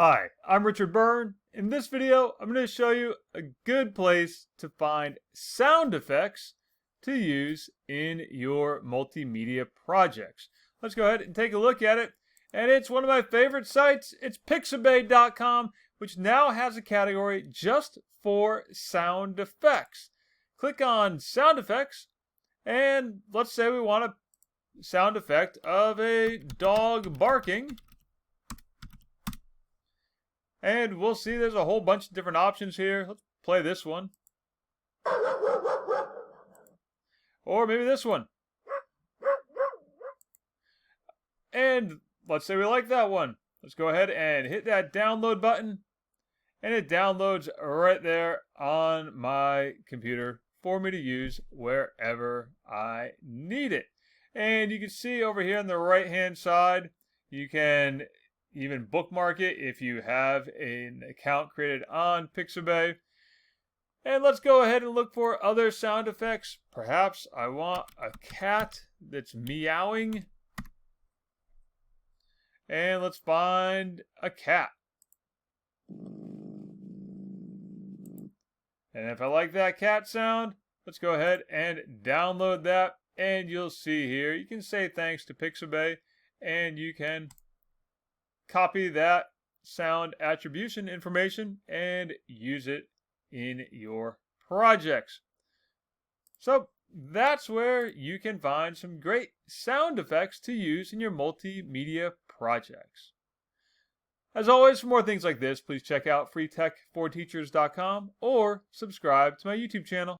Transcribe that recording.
Hi, I'm Richard Byrne. In this video, I'm going to show you a good place to find sound effects to use in your multimedia projects. Let's go ahead and take a look at it. And it's one of my favorite sites. It's Pixabay.com, which now has a category just for sound effects. Click on sound effects, and let's say we want a sound effect of a dog barking. And we'll see there's a whole bunch of different options here. Let's play this one. Or maybe this one. And let's say we like that one. Let's go ahead and hit that download button. And it downloads right there on my computer for me to use wherever I need it. And you can see over here on the right hand side, you can even bookmark it if you have an account created on Pixabay. And let's go ahead and look for other sound effects. Perhaps I want a cat that's meowing. And let's find a cat. And if I like that cat sound, let's go ahead and download that. And you'll see here, you can say thanks to Pixabay, and you can copy that sound attribution information and use it in your projects. So that's where you can find some great sound effects to use in your multimedia projects. As always, for more things like this, please check out freetech4teachers.com or subscribe to my YouTube channel.